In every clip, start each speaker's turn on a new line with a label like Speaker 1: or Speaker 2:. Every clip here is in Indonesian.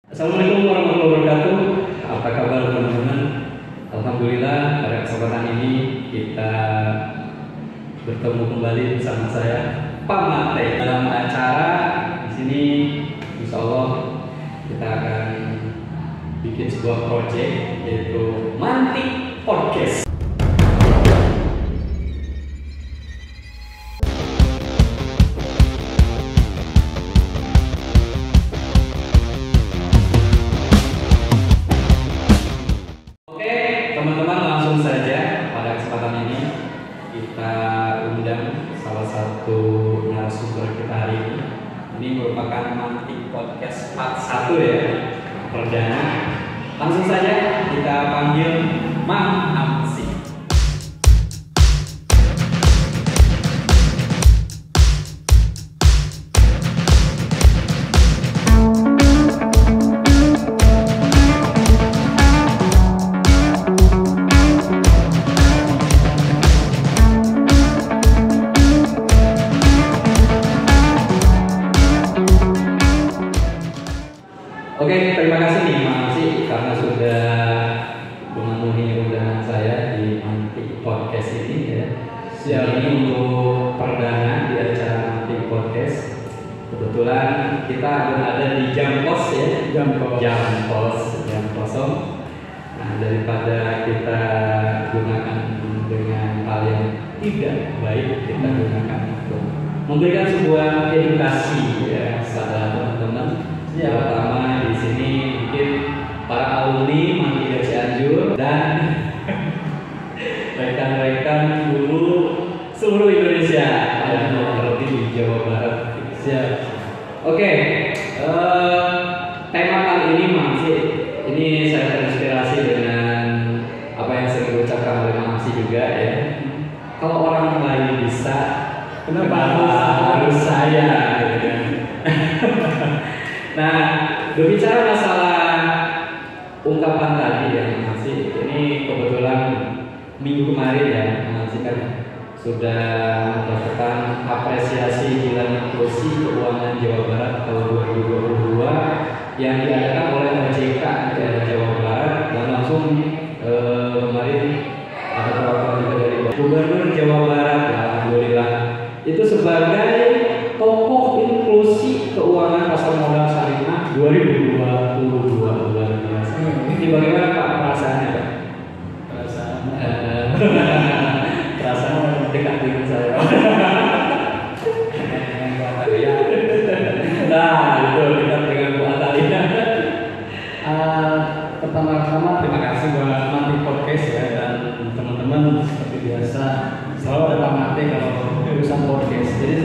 Speaker 1: Assalamualaikum warahmatullahi wabarakatuh. Apa kabar teman-teman? Alhamdulillah pada kesempatan ini kita bertemu kembali bersama saya Pak Mate dalam acara di sini. Insya Allah kita akan bikin sebuah project yaitu Mantik Podcast. Teman-teman, langsung saja pada kesempatan ini kita undang salah satu narasumber kita hari ini. Ini merupakan Mantik Podcast part 1 ya, perdana. Langsung saja kita panggil Mang Amsi. Oke, terima kasih nih Mas Amsi karena sudah memenuhi undangan saya di Mantik Podcast ini ya. Siang ini untuk perdana di acara Mantik Podcast. Kebetulan kita ada di jam kos ya, jam kosong. Nah, daripada kita gunakan dengan hal yang tidak baik, kita gunakan untuk memberikan sebuah edukasi ya kepada teman-teman. Ya, pertama di sini mungkin para alumni Mandiri Cianjur dan rekan-rekan guru seluruh Indonesia yang terlebih di Jawa Barat. Siap. Oke, tema kali ini masih ini saya terinspirasi dengan apa yang sering diucapkan oleh Mas Amsi juga ya. Kalau orang lain bisa, kenapa harus saya? Gitu kan? Nah, berbicara masalah ungkapan tadi ya masih ini kebetulan minggu kemarin ya masih kan sudah mendapatkan apresiasi Nilai Inklusi Keuangan Jawa Barat tahun 2022 yang diadakan oleh OJK daerah Jawa Barat dan langsung kemarin ada perwakilan juga dari Gubernur Jawa Barat. Alhamdulillah itu sebagai tokoh inklusi keuangan pasar modal syariah 2022 luar biasa. Ini bagaimana Pak perasaannya Pak? Perasaan dekat dengan saya. Nah, itu dekat dengan Bu Atalia. Pertama-tama terima kasih buat Mantik Podcast ya dan teman-teman seperti biasa selalu ada Pak Mate kalau urusan podcast. Jadi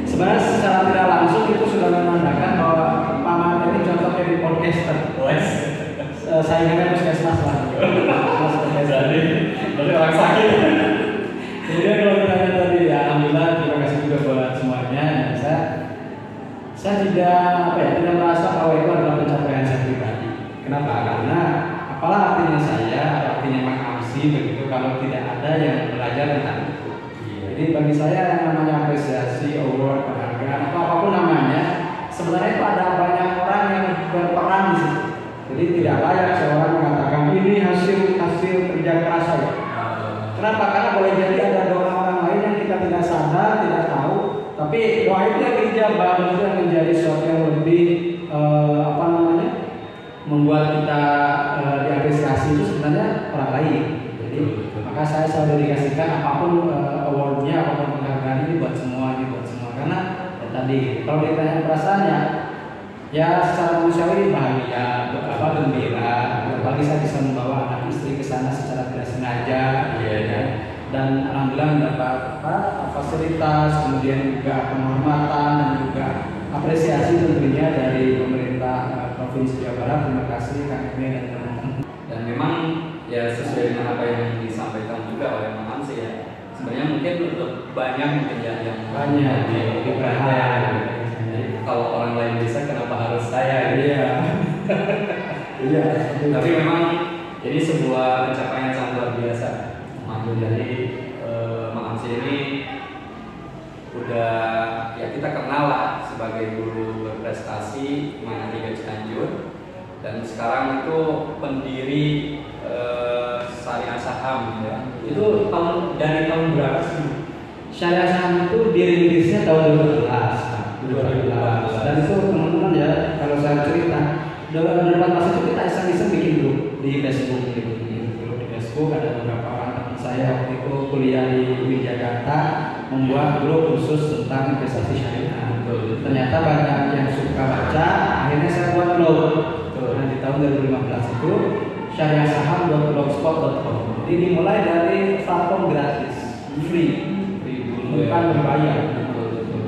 Speaker 1: sebenarnya secara tidak langsung itu sudah menandakan bahwa Pak Mate ini contohnya di podcaster. Saya ingatkan puskesmas lah. Berarti orang sakit. Kemudian kalau ditanya tadi ya alhamdulillah terima kasih juga buat semuanya. Saya tidak merasa bahwa itu adalah pencapaian saya pribadi. Kenapa? Karena apalah artinya saya, artinya Mang Amsi begitu kalau tidak ada yang belajar tentang itu. Jadi bagi saya yang namanya apresiasi, award, penghargaan atau apapun namanya, sebenarnya itu ada banyak orang yang berperan di situ. Jadi tidak layak seorang mengatakan ini hasil kerja keras saya. Kenapa? Karena boleh jadi ada doa orang lain yang kita tidak sadar, tidak tahu, tapi doa itu yang dijabah itu yang menjadi sesuatu yang lebih membuat kita diapresiasi itu sebenarnya orang lain. Jadi maka saya selalu dedikasikan apapun awardnya, apapun penghargaan ini buat semua karena ya tadi kalau ditanya perasaannya ya secara manusiawi bahagia, gembira, apalagi saya bisa membawa anak istri ke sana secara tidak sengaja, ya. Dan alhamdulillah mendapat fasilitas, kemudian juga penghormatan dan juga apresiasi tentunya dari pemerintah Provinsi Jawa Barat. Terima kasih Kang Emil dan teman-teman. Dan memang ya sesuai dengan apa yang disampaikan juga oleh Mang Amsi ya. Sebenarnya mungkin banyak yang banyak di perhatian. Kalau orang lain bisa, kenapa harus saya? Iya. Iya. Tapi memang ini sebuah pencapaian sangat luar biasa. Jadi Mang Amsi ini udah ya kita kenal lah sebagai guru berprestasi Mandiri Cianjur
Speaker 2: Dan sekarang itu pendiri Syariah Saham ya. Itu dari tahun berapa sih?
Speaker 1: Syariah Saham itu dirintisnya tahun 2012. Dan itu teman-teman ya, kalau saya cerita 2014 itu kita iseng-iseng bikin grup di Facebook gitu. Grup di Facebook ada beberapa orang teman saya waktu itu kuliah di UIN Jakarta membuat grup khusus tentang investasi syariah. Ternyata banyak yang suka baca, akhirnya saya buat blog. Nah, di tahun 2015 itu syariahsaham.blogspot.com. Jadi dimulai dari platform gratis, free, bukan berbayar.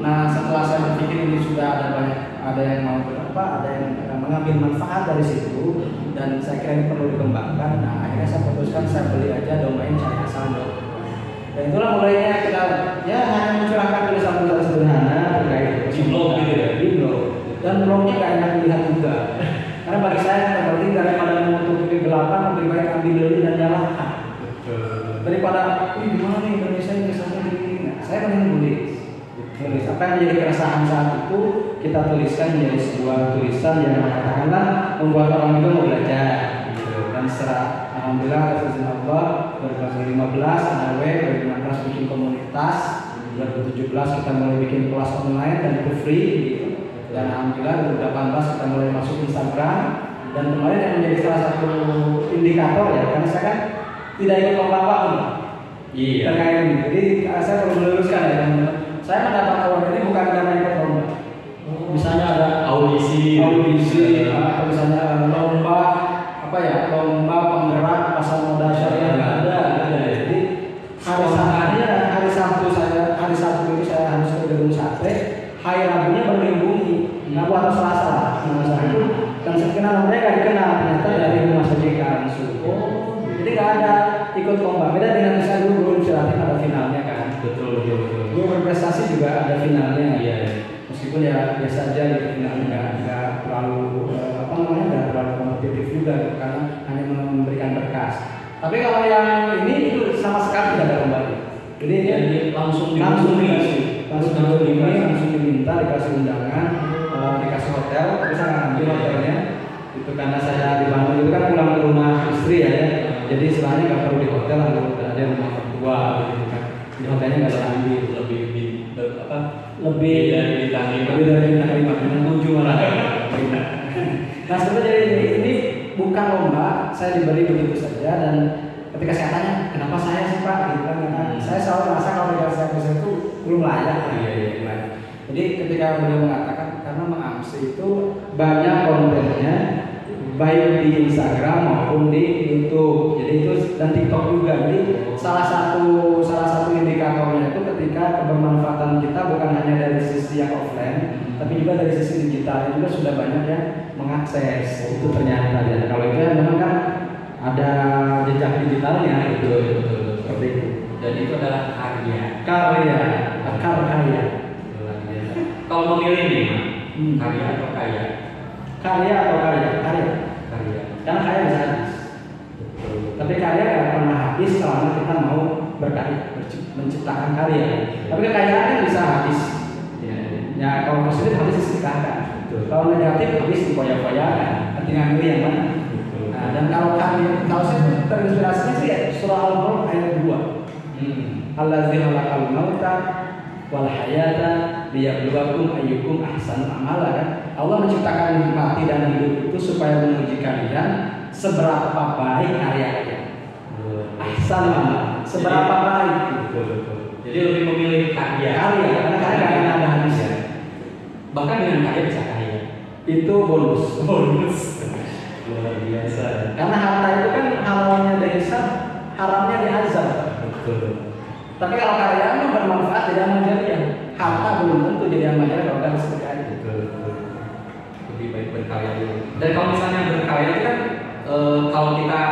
Speaker 1: Nah, setelah saya berpikir ini sudah ada yang mau ada yang mengambil manfaat dari situ dan saya kira ini perlu dikembangkan. Nah, akhirnya saya putuskan saya beli aja domain syariahsaham.com. Dan itulah mulainya kita ya hanya mencurahkan tulisan-tulisan sederhana terkait
Speaker 2: di blog gitu ya,
Speaker 1: di blog. Dan blognya gak enak dilihat juga. Karena bagi saya yang penting daripada menutupi kegelapan lebih baik ambil lilin dan nyalakan. Daripada gimana nih Indonesia investasinya gini. Nah, saya mending tulis apa yang menjadi keresahan saat itu kita tuliskan menjadi sebuah tulisan yang katakanlah membuat orang juga mau belajar. Dan secara alhamdulillah atas izin Allah 2015 AW 2016 bikin komunitas, 2017 kita mulai bikin kelas online dan itu free gitu. Dan alhamdulillah 2018 kita mulai masuk Instagram dan kemarin yang menjadi salah satu indikator ya karena saya kan tidak ikut lomba pun terkait ini. Jadi saya perlu meluruskan ya teman-teman. Saya mendapat award ini bukan karena ikut lomba. Misalnya ada audisi atau misalnya lomba lomba penggerak pasar modal syariah nggak ada. Jadi hari Sabtu itu saya harus ke gedung sate, hari Rabunya baru dihubungi. Rabu atau Selasa itu dan sekenal mereka dikenal ternyata dari rumah saja langsung. Jadi nggak ada ikut lomba. Beda dengan misalnya dulu inisiatif ada finalnya kan.
Speaker 2: Betul.
Speaker 1: Dulu berprestasi juga ada finalnya.
Speaker 2: Iya.
Speaker 1: Meskipun ya biasa aja di finalnya nggak terlalu nggak terlalu kompetitif juga karena hanya memberikan berkas. Tapi kalau yang ini itu sama sekali tidak ada lomba. Jadi langsung diminta dikasih undangan, dikasih hotel, bisa ngambil hotelnya. Itu karena saya di Bandung itu kan pulang ke rumah istri ya. Jadi istilahnya nggak perlu di hotel, ada rumah kedua gitu kan. Di hotelnya nggak ada ambil lebih dari bintang 5 malah. Nah sebenarnya ini bukan lomba, saya diberi begitu saja dan ketika saya tanya kenapa saya sih Pak gitu kan karena saya selalu merasa kalau saya itu belum layak. Jadi ketika beliau mengatakan karena Mengamsi itu banyak kontennya baik di Instagram maupun di YouTube, jadi itu dan TikTok juga. Jadi salah satu indikatornya itu ketika kebermanfaatan kita bukan hanya dari sisi yang offline, tapi juga dari sisi digitalnya juga sudah banyak yang mengakses itu ternyata. Dan kalau itu memang kan ada jejak digitalnya itu seperti itu.
Speaker 2: Dan itu adalah karya. Kalau memilih nih, karya atau kaya?
Speaker 1: Karya. Karena kaya bisa habis. Tapi karya nggak pernah habis selama kita mau berkarya, menciptakan karya. Tapi kekayaan kan bisa habis. Ya kalau positif habis disedekahkan. Kalau negatif habis dipoya-poyakan. Tinggal milih yang mana. Nah, dan kalau saya terinspirasinya sih surah Al-Mulk ayat 2. Allazi khalaqal mauta wal hayata liyabluwakum ayyukum ahsanu amala kan. Allah menciptakan mati dan hidup itu supaya menguji kalian seberapa baik karyanya. Ahsanu amala, seberapa baik.
Speaker 2: Jadi lebih memilih karya
Speaker 1: Karena karya akan ada habisnya.
Speaker 2: Bahkan dengan karya bisa kaya.
Speaker 1: Itu bonus.
Speaker 2: Luar biasa.
Speaker 1: Karena harta itu kan halalnya dihisab, haramnya diazab.
Speaker 2: Betul.
Speaker 1: Tapi kalau karya bermanfaat jadi amal jariah. Harta belum tentu jadi amal jariah kalau nggak sedekah.
Speaker 2: Betul. Lebih baik berkarya dulu. Dan kalau misalnya berkarya itu kan kalau kita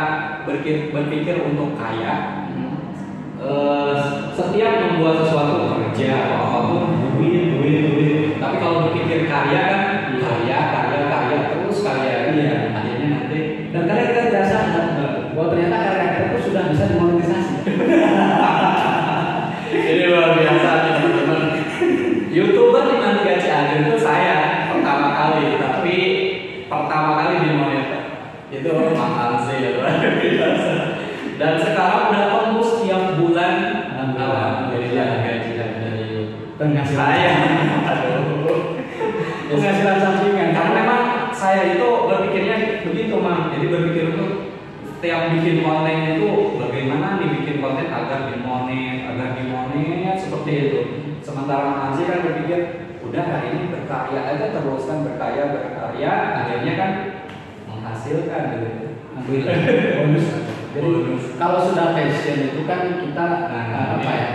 Speaker 2: berpikir untuk kaya, setiap membuat sesuatu kerja atau apapun duit. Tapi kalau berpikir karya kan karya terus karya.
Speaker 1: Iya.
Speaker 2: Akhirnya nanti
Speaker 1: Dan karena kita tidak sadar bahwa ternyata karya kita itu sudah bisa dimonetisasi.
Speaker 2: Ini luar biasa nih teman-teman. YouTuber di Mandiri Cianjur itu saya pertama kali, tapi pertama kali Itu mahal sih luar biasa. Dan sekarang udah tembus tiap bulan. Alhamdulillah gajian dari
Speaker 1: penghasilan
Speaker 2: saya. Aduh.
Speaker 1: penghasilan sampingan.
Speaker 2: Karena memang saya itu berpikirnya begitu, Mang. Jadi berpikir itu setiap bikin konten itu bagaimana nih bikin konten agar dimonet seperti itu. Sementara Mang Ansi kan berpikir udah hari ini berkarya aja, teruskan berkarya, akhirnya kan menghasilkan gitu.
Speaker 1: Alhamdulillah. Bonus. Jadi kalau sudah passion itu kan kita apa ya?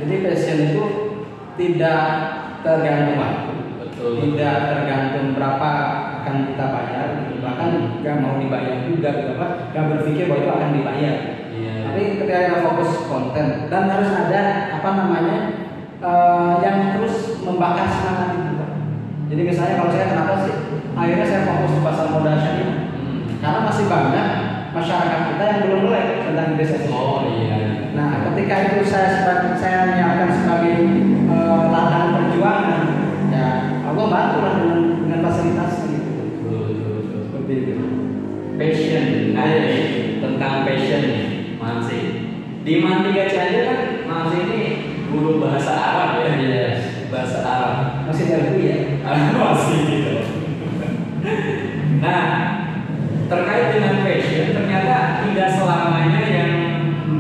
Speaker 1: Jadi passion itu tidak tergantung waktu, tidak tergantung berapa akan kita bayar, gitu. Bahkan nggak mau dibayar juga, gitu apa? Nggak berpikir bahwa itu akan dibayar. Tapi ketika kita fokus konten dan harus ada apa namanya yang terus membakar semangat itu, Pak. Jadi misalnya kalau saya kenapa sih akhirnya saya fokus di pasar modal syariah? Karena masih banyak masyarakat kita yang belum melek tentang investasi.
Speaker 2: Oh iya.
Speaker 1: Nah, ketika itu saya menyiapkan sebagai ladang perjuangan, ya Allah bantulah dengan fasilitas gitu. Seperti itu.
Speaker 2: Passion, tentang passion nih, Mansi. Di Mantiga Cianjur kan Mansi ini guru bahasa Arab ya.
Speaker 1: Yes.
Speaker 2: Bahasa Arab.
Speaker 1: Masih baru ya?
Speaker 2: Masih gitu. Nah, terkait dengan passion, ternyata tidak selamanya yang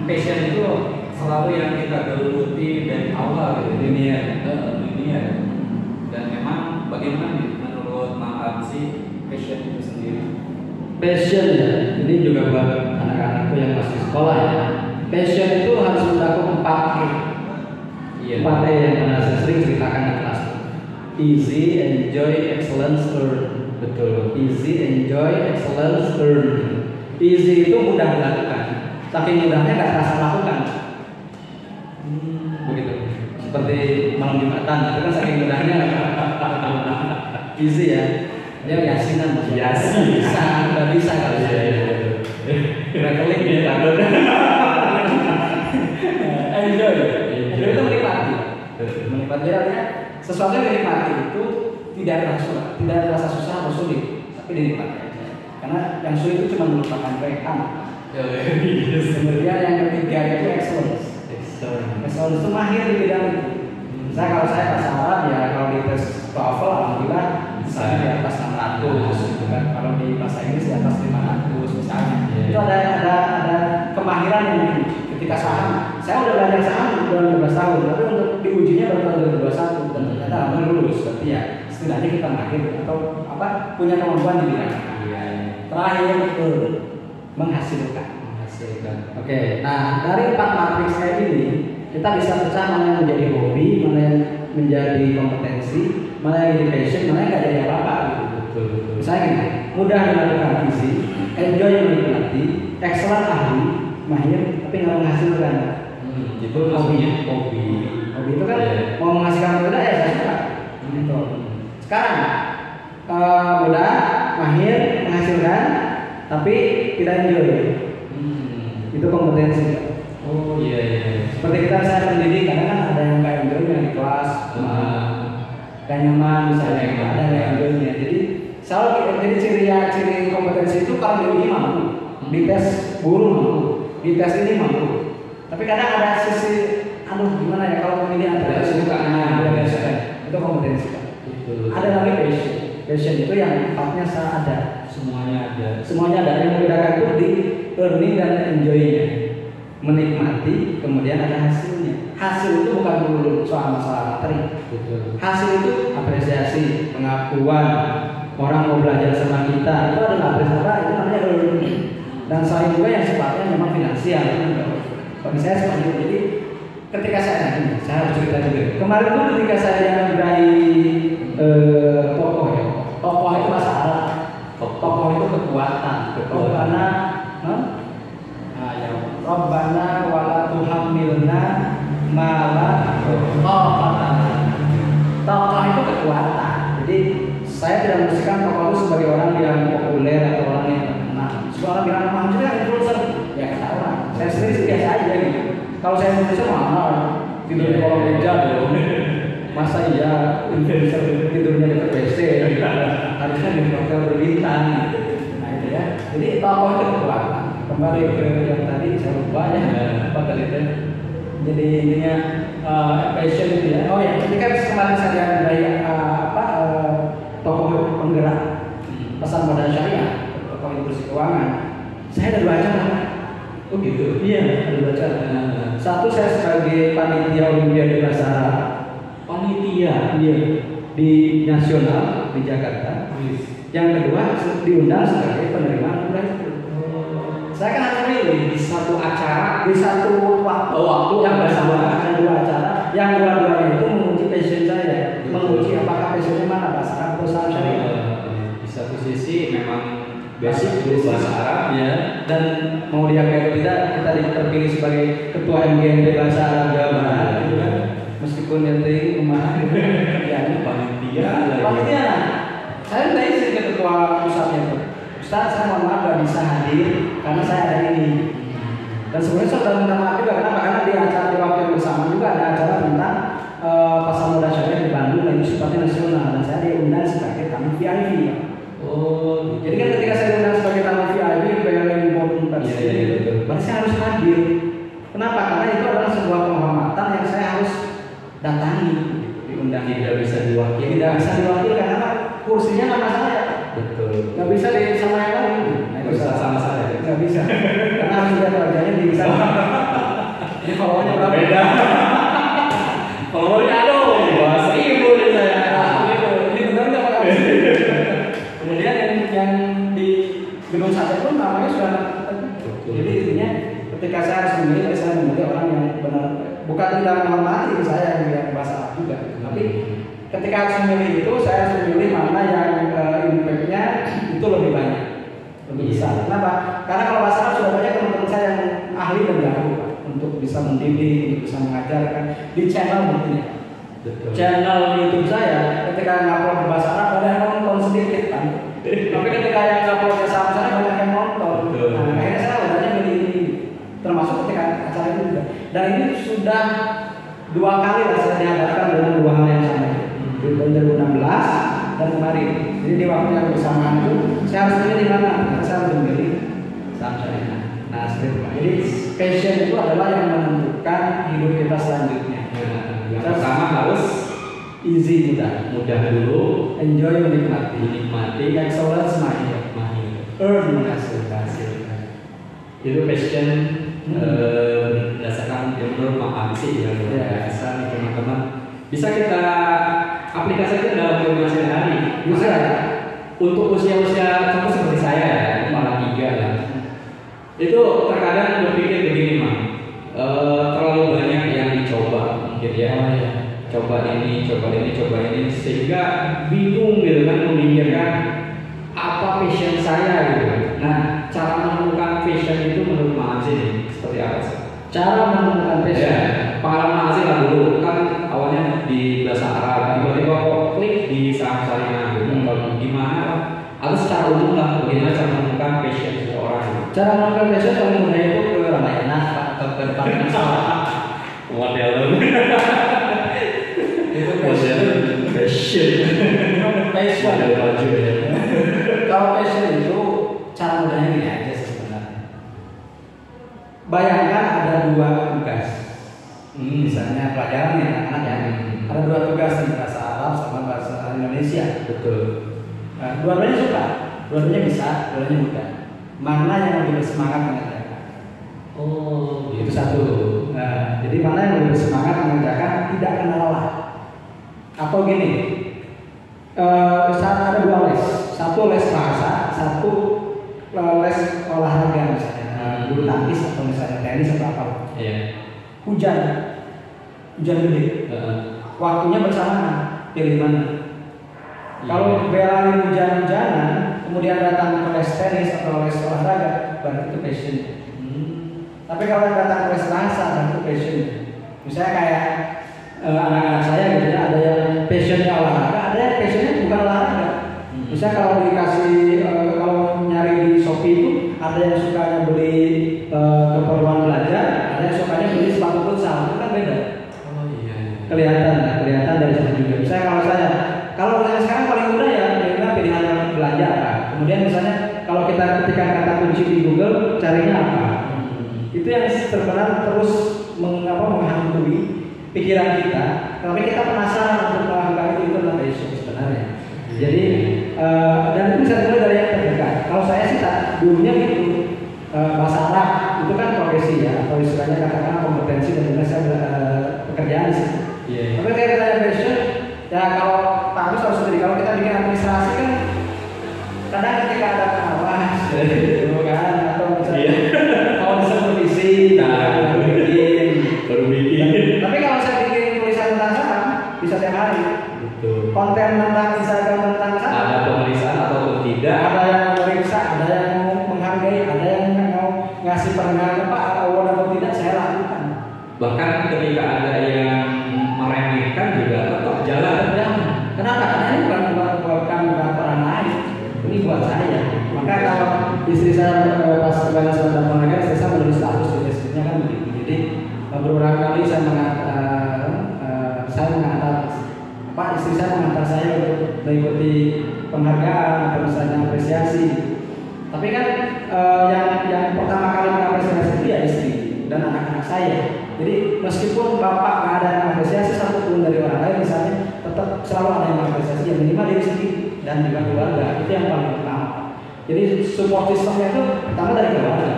Speaker 2: passion itu selalu yang kita geluti dari awal gitu. Dunia. Dan memang bagaimana nih menurut Mang Ansi passion itu sendiri?
Speaker 1: Passion ya, ini juga buat anak-anakku yang masih sekolah ya. Passion itu harus mencakup 4E. 4E yang pernah saya sering ceritakan di kelas. Easy, enjoy, excellence, earn. Betul. Easy, enjoy, excellence, earn. Easy itu mudah dilakukan. Saking mudahnya nggak terasa lakukan. Begitu. Seperti malam Jumatan, itu kan saking mudahnya easy ya. Dia yasinan, nggak bisa kalau saya. Rekeling dia takut. Enjoy itu menikmati. Menikmati artinya sesuatu yang dinikmati itu tidak terasa susah atau sulit, tapi dinikmati aja. Karena yang sulit itu cuma melupakan rekan. Kemudian yang ketiga itu excellence. Excellence itu mahir di bidang itu. Misalnya kalau saya bahasa Arab ya kalau di tes TOEFL alhamdulillah misalnya di atas 600 gitu kan. Kalau di bahasa Inggris di atas 500 misalnya. Itu ada kemahiran yang ketika saya udah belajar saham udah 12 tahun, tapi untuk diujinya baru tahun 2021 dan ternyata alhamdulillah lulus. Berarti ya setidaknya kita mahir atau apa punya kemampuan di bidang. Terakhir itu menghasilkan. Oke, nah dari 4 matriks kayak ini kita bisa pecah mana yang menjadi hobi, mana yang menjadi kompetensi, mana yang jadi passion, mana yang nggak jadi apa-apa gitu. Betul. Misalnya gini, mudah dilakukan easy, enjoy menikmati, excellent ahli, mahir, tapi nggak menghasilkan.
Speaker 2: Itu maksudnya hobi.
Speaker 1: Hobi itu kan mau menghasilkan mudah ya saya suka. Gitu. Sekarang mudah, mahir, menghasilkan, tapi tidak enjoy. Itu kompetensi.
Speaker 2: Oh iya.
Speaker 1: Seperti kita saya pendidik, kadang kan ada yang nggak enjoy yang di kelas, nggak nyaman misalnya, ada yang nggak enjoynya. Jadi ciri kompetensi itu kalau diuji mampu, di tes guru mampu, di tes ini mampu. Tapi kadang ada sisi, gimana ya kalau ini ada kesukaan, ada kesukaan, itu kompetensi. Ada lagi passion. Passion itu yang sifatnya ada. Semuanya ada. Yang membedakan itu di earning dan enjoy-nya. Menikmati, kemudian ada hasilnya. Hasil itu bukan dulu soal masalah materi. Hasil itu apresiasi, pengakuan, orang mau belajar sama kita. Itu adalah apresiasi, itu namanya earning. Dan selain juga yang sifatnya memang finansial. Bagi saya seperti itu. Jadi ketika saya harus cerita juga. Kemarin itu ketika saya meraih tokoh ya. Tokoh itu bahasa Arab. Tokoh itu kekuatan. Rabbana wala tuhammilna mala tokoh itu kekuatan. Jadi saya tidak membersihkan tokoh itu sebagai orang yang populer atau orang yang terkenal. Semua orang bilang Mahmud kan influencer, ya kata orang. Saya sendiri sih biasa aja gitu. Kalau saya influencer mana tidur di kolong meja dong. Masa iya influencer tidurnya di WC? Harusnya di hotel berbintang. Nah itu ya. Jadi tokoh itu kekuatan. Kembali ke yang tadi saya lupa ya apa tadi itu. Jadi ininya passion itu ya. Oh ya, ketika kemarin saya dari tokoh penggerak pesan modal syariah, tokoh inklusi keuangan, saya ada 2 acara.
Speaker 2: Oh gitu.
Speaker 1: Iya, ada 2 acara. Satu saya sebagai panitia Olimpiade Bahasa Arab.
Speaker 2: Panitia.
Speaker 1: Iya. Di nasional di Jakarta. Yang kedua diundang sebagai penerima anugerah itu. Saya kan hanya milih
Speaker 2: Di satu acara,
Speaker 1: di satu waktu yang bersama ada 2 acara. Yang dua-duanya itu menguji passion saya, menguji apakah passionnya mana bahasa Arab atau bahasa syariah.
Speaker 2: di satu sisi memang basic dulu bahasa Arab
Speaker 1: Ya, dan mau diakui atau tidak kita terpilih sebagai ketua MGMP bahasa Arab Jawa Barat, gitu kan? Meskipun nanti rumah ya
Speaker 2: panitia.
Speaker 1: panitia. Saya udah isi ke ketua pusatnya itu. Ustaz, saya mohon maaf gak bisa hadir karena saya ada ini. Dan sebenarnya saya sudah minta maaf juga kenapa? Karena di acara di waktu yang bersama juga ada acara tentang pasar modal syariah di Bandung dan itu sifatnya nasional dan saya diundang sebagai tamu VIP.
Speaker 2: Oh,
Speaker 1: Jadi kan ketika saya diundang sebagai tamu VIP, very important berarti saya harus hadir. Kenapa? Karena itu adalah sebuah penghormatan yang saya harus datangi. Diundang
Speaker 2: tidak bisa diwakili.
Speaker 1: tidak bisa diwakili karena kursinya nama saya.
Speaker 2: Betul.
Speaker 1: Nggak bisa di sama yang lain.
Speaker 2: Nggak bisa sama saya.
Speaker 1: Nggak bisa. Karena harus lihat wajahnya di sana. Ini followernya berapa?
Speaker 2: Beda. Followernya aduh, 1000 nih saya.
Speaker 1: Ini benar nggak Pak? Kemudian yang di gedung sate pun namanya sudah. Jadi intinya ketika saya harus memilih, saya memilih orang yang benar. Bukan tidak menghormati saya yang bahasa Arab juga, tapi ketika harus memilih itu, saya harus memilih mana yang impact-nya itu lebih banyak, lebih besar. Kenapa? Karena kalau bahasa Arab sudah banyak teman-teman saya yang ahli dan jago untuk bisa mendidik, untuk bisa mengajarkan di channel mungkin ya.
Speaker 2: Betul.
Speaker 1: Channel YouTube saya ketika ngupload bahasa Arab ada yang nonton sedikit kan, tapi ketika yang ngupload bahasa Arab banyak yang nonton.
Speaker 2: Betul.
Speaker 1: Nah, akhirnya saya udahnya milih ini, termasuk ketika acara itu juga. Dan ini sudah 2 kali lah saya dihadapkan dengan 2 hal yang sama. Di 2016 dan kemarin. Jadi di waktu yang bersamaan itu saya harus milih di mana? Karena saya harus memilih saham syariah. Nah, seperti itu. Jadi passion itu adalah yang menentukan hidup kita selanjutnya.
Speaker 2: Yang pertama harus
Speaker 1: easy mudah,
Speaker 2: dulu,
Speaker 1: enjoy menikmati, excellence mahir, earn menghasilkan.
Speaker 2: Itu passion berdasarkan yang menurut Pak Amsi ya, biasa nih teman-teman. Bisa kita aplikasikan dalam kehidupan sehari-hari.
Speaker 1: Bisa.
Speaker 2: Untuk usia-usia contoh seperti saya ya, kepala 3 lah. Itu terkadang berpikir begini Mang, terlalu banyak yang dicoba mungkin ya. Coba ini, sehingga bingung gitu kan memikirkan apa passion saya gitu kan. Nah, cara menemukan passion itu menurut Mang Amsi seperti apa sih?
Speaker 1: Cara menemukan passion.
Speaker 2: Ya, pengalaman Aziz lah dulu kan awalnya di bahasa Arab, tiba-tiba kok klik di saham syariah gitu. Kalau gimana? Atau secara umum lah, bagaimana cara menemukan passion seseorang?
Speaker 1: Cara menemukan passion paling mudah itu ke Ramayana atau ke departemen sekolah.
Speaker 2: Model
Speaker 1: Itu
Speaker 2: passion. Model baju ya.
Speaker 1: Kalau passion itu cara mudahnya gini aja sih sebenarnya. Bayangkan ada 2 tugas. Misalnya pelajaran ya anak-anak ya. Ada 2 tugas nih, bahasa Arab sama bahasa Indonesia.
Speaker 2: Betul.
Speaker 1: Nah, dua-duanya suka, dua-duanya bisa, dua-duanya mudah. Mana yang lebih bersemangat mengerjakan?
Speaker 2: Oh,
Speaker 1: Itu satu. Nah, jadi mana yang lebih bersemangat mengerjakan tidak kenal lelah. Atau gini, saat ada 2 les, satu les bahasa, satu les olahraga misalnya, bulu tangkis atau misalnya tenis atau apa.
Speaker 2: Iya.
Speaker 1: Hujan gede, waktunya bersamaan, pilih mana? Kalau belain hujan-hujanan, kemudian datang ke les tenis atau les olahraga, berarti itu passion. Tapi kalau datang ke les bahasa, berarti itu passion. Misalnya kayak anak-anak saya gitu ya, ada yang passionnya olahraga, ada yang passionnya bukan olahraga. Misalnya kalau dikasih kalau nyari di Shopee itu, ada yang sukanya beli keperluan belajar, ada yang sukanya beli sepatu futsal, itu kan beda.
Speaker 2: Oh iya.
Speaker 1: Kelihatan dari situ juga. Misalnya kalau yang sekarang paling mudah ya pilihan belanja apa. Kemudian misalnya kalau kita ketika ketika kata kunci di Google carinya apa. Itu yang sebenarnya terus menghantui pikiran kita. Tapi kita penasaran untuk melakukan itu adalah passion sebenarnya. Jadi dan itu bisa dimulai dari yang terdekat. Kalau saya sih dulunya gitu, bahasa Arab itu kan profesi ya, atau istilahnya katakan kompetensi dan juga saya pekerjaan di situ. Tapi kayak kita passion, ya kalau Pak Agus harus sendiri. Kalau kita bikin administrasi kan kadang ketika ada pengawas, gitu kan, atau misalnya kalau bisa supervisi, baru bikin. Tapi kalau saya bikin tulisan tentang saham bisa tiap hari. Betul. Konten tentang Instagram tentang saham.
Speaker 2: Ada pemeriksaan ataupun tidak.
Speaker 1: Ada yang memeriksa, ada yang mau menghargai, ada yang mau ngasih penghargaan apa award atau tidak saya lakukan.
Speaker 2: Bahkan ketika ada yang meremehkan juga tetap jalan.
Speaker 1: Kenapa? Karena ini bukan orang lain. Ini buat saya. Maka kalau istri saya pas kembali sedang penghargaan, istri saya menulis status di Facebooknya kan begitu. Jadi beberapa kali saya mengantar istri saya mengantar saya untuk mengikuti penghargaan atau misalnya apresiasi. Tapi kan yang pertama kali mengapresiasi itu ya istri dan anak-anak saya. Jadi meskipun bapak nggak ada yang mengapresiasi satupun dari orang lain misalnya, tetap selalu ada yang mengapresiasi yang minimal diri sendiri dan juga keluarga. Itu yang paling utama. Jadi support systemnya itu pertama dari keluarga.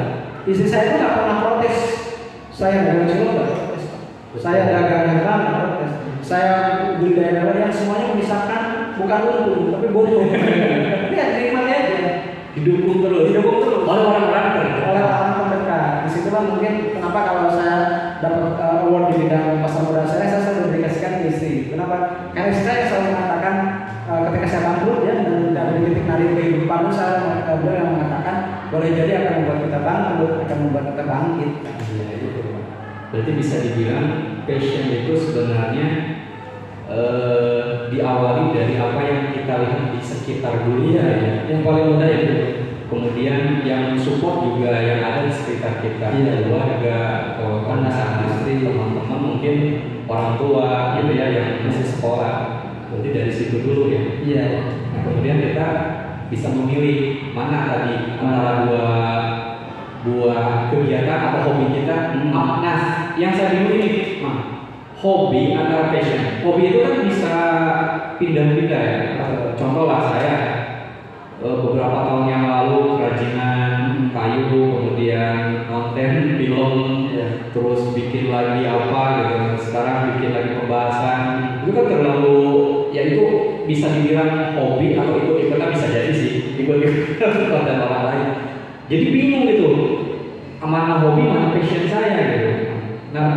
Speaker 1: Istri saya itu nggak pernah protes. Saya dagang cilok nggak protes. Saya dagang hewan nggak protes. Saya budidaya hewan yang semuanya memisahkan bukan untung tapi bodoh. Tapi ya nikmati aja.
Speaker 2: Didukung terus oleh orang-orang terdekat.
Speaker 1: Oleh orang terdekat. Disitulah mungkin kenapa kalau saya dapat award di bidang pasar modal saya selalu dedikasikan ke istri. Kenapa? Karena istri saya selalu mengatakan ketika saya bangkrut ya dan dari titik narik kehidupan saya beliau yang mengatakan boleh jadi akan membuat kita bangkrut, akan membuat kita bangkit.
Speaker 2: Berarti bisa dibilang passion itu sebenarnya diawali dari apa yang kita lihat di sekitar dulu ya.
Speaker 1: Yang paling mudah itu.
Speaker 2: Kemudian yang support juga yang ada di sekitar kita, keluarga, kawan-kawan, istri, teman-teman, mungkin orang tua gitu ya yang masih sekolah. Berarti dari situ dulu ya.
Speaker 1: Iya.
Speaker 2: Nah, kemudian kita bisa memilih mana tadi antara buah kegiatan atau hobi kita. Nah, yang saya bingung ini, hobi antara passion. Hobi itu kan bisa pindah-pindah ya. Contoh lah saya beberapa tahun yang lalu kerajinan kayu, kemudian konten film, terus bikin lagi apa gitu. Sekarang bikin lagi pembahasan. Itu kan terlalu, ya itu bisa dibilang hobi atau ikut-ikutan bisa jadi sih, ikut-ikutan konten orang lain. Jadi bingung gitu, mana hobi mana passion saya gitu. Nah,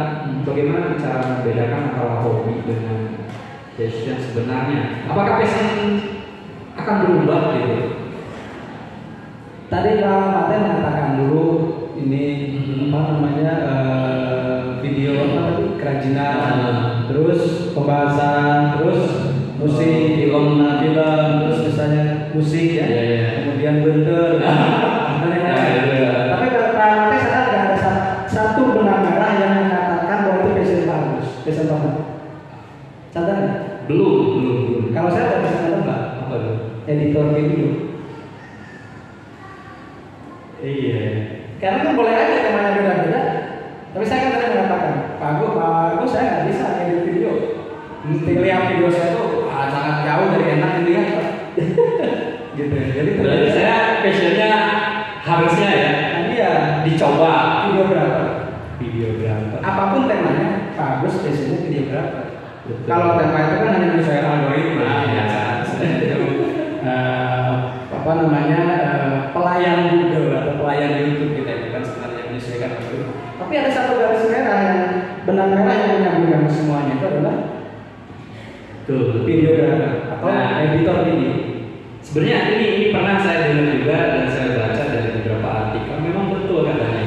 Speaker 2: bagaimana cara membedakan antara hobi dengan passion sebenarnya? Apakah passion akan berubah gitu?
Speaker 1: Tadi Pak Mate mengatakan dulu ini video kerajinan, terus pembahasan, terus musik, film, terus misalnya musik ya, kemudian bender. Tapi Pak Mate sadar nggak ada satu benang merah yang mengatakan bahwa itu passion bagus, passion banget. Sadar nggak?
Speaker 2: Belum.
Speaker 1: Kalau saya ada passion apa?
Speaker 2: Apa tuh?
Speaker 1: Editor video.
Speaker 2: Iya.
Speaker 1: Karena kan boleh aja temanya beda-beda. Tapi saya kan tadi mengatakan, Pak Agus saya nggak bisa edit video. Lihat video saya tuh sangat jauh dari enak dilihat, Pak. Gitu ya. Jadi
Speaker 2: berarti saya passionnya harusnya ya.
Speaker 1: Iya.
Speaker 2: Dicoba.
Speaker 1: Video berapa? Apapun temanya, Pak Agus passionnya video berapa? Kalau tema itu kan hanya menyesuaikan algoritma. Pelayan Google atau pelayan YouTube kita itu kan sebenarnya menyesuaikan algoritma. Tapi ada satu garis merah yang benang merah yang menyambungkan semuanya itu adalah videografer atau editor video.
Speaker 2: Sebenarnya ini pernah saya dengar juga dan saya baca dari beberapa artikel, memang betul katanya.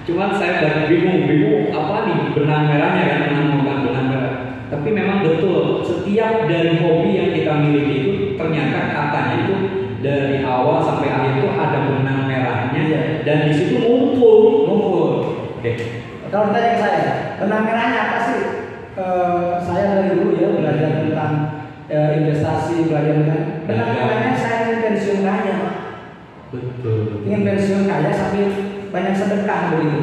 Speaker 2: Cuman saya bingung apa nih benang merahnya kan, menemukan benang merah. Tapi memang betul setiap dari hobi yang kita miliki itu ternyata katanya itu dari awal sampai akhir itu ada benang merahnya dan di situ ngumpul. Oke.
Speaker 1: Kalau tanya saya, benang merahnya apa sih? Saya dari dulu ya belajar tentang investasi, belajar tentang benang merahnya saya ingin pensiun kaya.
Speaker 2: Betul.
Speaker 1: Ingin pensiun kaya sambil banyak sedekah begitu.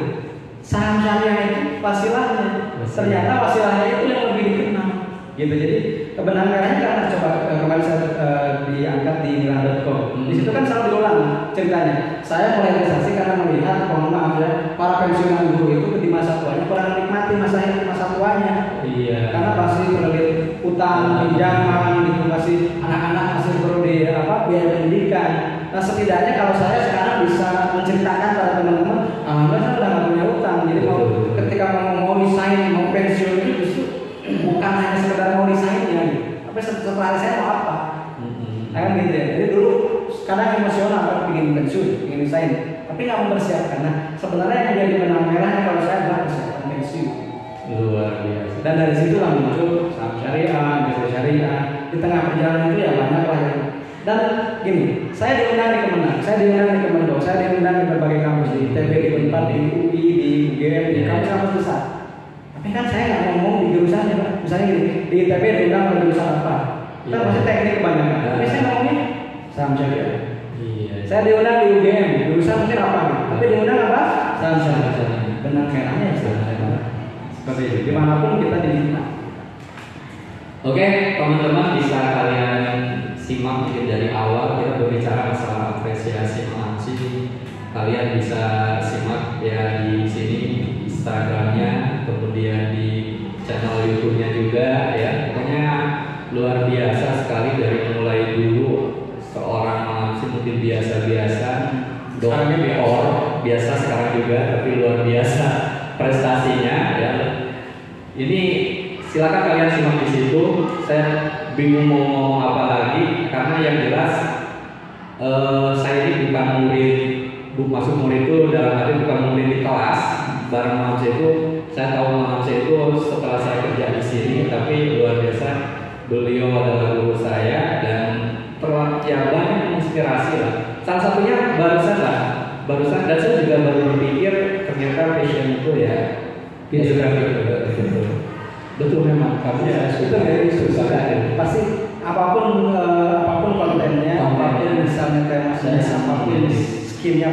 Speaker 1: Saham syariah itu wasilahnya. Ternyata wasilahnya itu yang lebih dikenal. Gitu. Jadi kebenarannya karena coba kemarin saya diangkat di Milan.com. Di situ kan selalu diulang ceritanya. Saya mulai investasi karena melihat, mohon maaf ya, para pensiunan guru itu di masa tuanya kurang menikmati masa tuanya.
Speaker 2: Iya.
Speaker 1: Karena masih terlilit utang, pinjaman, gitu, masih anak-anak masih perlu biaya pendidikan. Nah setidaknya kalau saya sekarang bisa menceritakan pada teman-teman, saya udah nggak punya utang, jadi ketika mau resign, mau pensiun itu justru bukan hanya sekedar mau resign ya, tapi setelah saya mau apa? Kan gitu ya. Jadi dulu kadang emosional kan ingin pensiun, ingin resign, tapi nggak mempersiapkan. Nah sebenarnya yang menjadi benang merahnya kalau saya adalah persiapan pensiun.
Speaker 2: Luar biasa.
Speaker 1: Dan dari situ lah muncul saham syariah, investasi syariah. Di tengah perjalanan itu ya banyak lah ya. Dan gini, saya diundang di Kemenang, saya diundang di Kemenko, saya diundang di berbagai kampus, di ITB, di Unpad, di UI, di UGM, di kampus-kampus besar. Tapi kan saya nggak ngomong di jurusannya, Pak. Misalnya gini, di ITB diundang di jurusan apa? Kita pasti teknik kebanyakan. Tapi saya ngomongnya saham syariah. Saya diundang di UGM, jurusan mungkin apa gitu. Tapi diundang apa? Saham syariah. Benang merahnya ya saham syariah. Seperti itu. Dimanapun kita diminta.
Speaker 2: Oke, teman-teman bisa kalian simak mungkin dari awal kita berbicara masalah apresiasi mengaji. Kalian bisa simak ya di sini Instagramnya, kemudian di channel YouTube-nya juga ya. Pokoknya luar biasa sekali dari mulai dulu seorang mengaji mungkin biasa-biasa, doktor biasa sekarang juga, tapi luar biasa prestasinya ya. Ini silakan kalian simak di situ. Saya bingung mau ngomong apa lagi karena yang jelas saya ini bukan murid, maksud murid itu dalam arti bukan murid di kelas bareng Mamse itu. Saya tahu Mamse itu setelah saya kerja di sini, tapi luar biasa beliau adalah guru saya dan ya banyak inspirasi lah. Salah satunya barusan dan saya juga baru berpikir ternyata passion itu ya videografi. Betul memang kamu
Speaker 1: ya,
Speaker 2: saya suka
Speaker 1: itu susah pasti apapun kontennya, apapun misalnya tema saya, apapun skinnya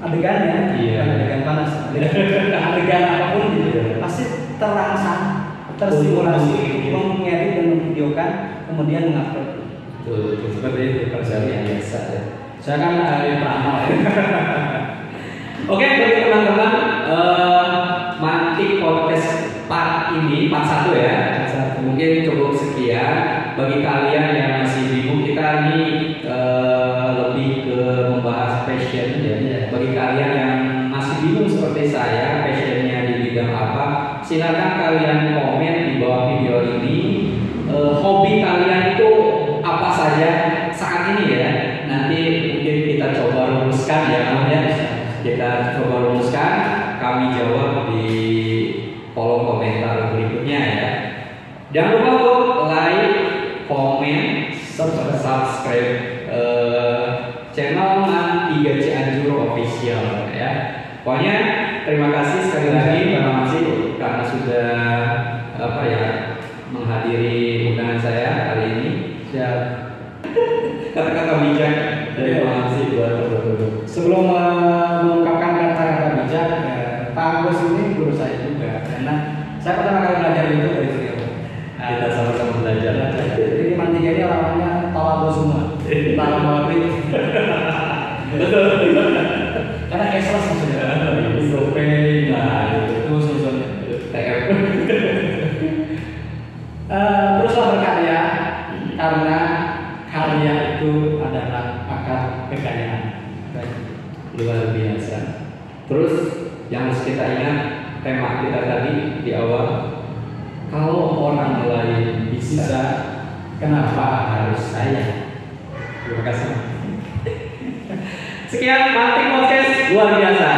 Speaker 1: adegannya, adegan panas, adegan apapun gitu, pasti terangsang, tersimulasi, mengedit dan memvideokan, kemudian mengupload.
Speaker 2: Betul, seperti itu perjalanan biasa ya.
Speaker 1: Saya kan peramal ya.
Speaker 2: Oke, bagi teman-teman, Mantik Podcast part 1 ya. Mungkin cukup sekian. Bagi kalian yang masih bingung, kita ini lebih ke membahas passion ya. Bagi kalian yang masih bingung seperti saya, passionnya di bidang apa, silakan kalian komen di bawah video ini. Hobi kalian itu apa saja saat ini ya? Nanti mungkin kita coba rumuskan ya. Kita coba rumuskan, kami jawab di kolom komentar berikutnya ya. Jangan lupa untuk like, komen, subscribe channel Man 3 Cianjur Official ya. Pokoknya terima kasih sekali lagi Pak Mamsi karena sudah menghadiri undangan saya kali ini. Siap. Kata-kata bijak dari Pak Mamsi buat
Speaker 1: sebelum mengungkapkan kata-kata bijak, Pak Agus ini guru saya juga karena saya pertama kali belajar itu dari beliau.
Speaker 2: Kita sama-sama belajar.
Speaker 1: Jadi Mantiga ini orang-orangnya tawadu semua, tanpa mabrik.
Speaker 2: Betul.
Speaker 1: Karena ikhlas maksudnya. Sopeng, itu susunnya.
Speaker 2: TF.
Speaker 1: Teruslah berkarya karena karya itu adalah akar kekayaan.
Speaker 2: Luar biasa. Terus yang harus kita ingat tema kita tadi di awal, kalau orang lain bisa, kenapa harus saya? Terima kasih. Sekian Mantik Podcast luar biasa.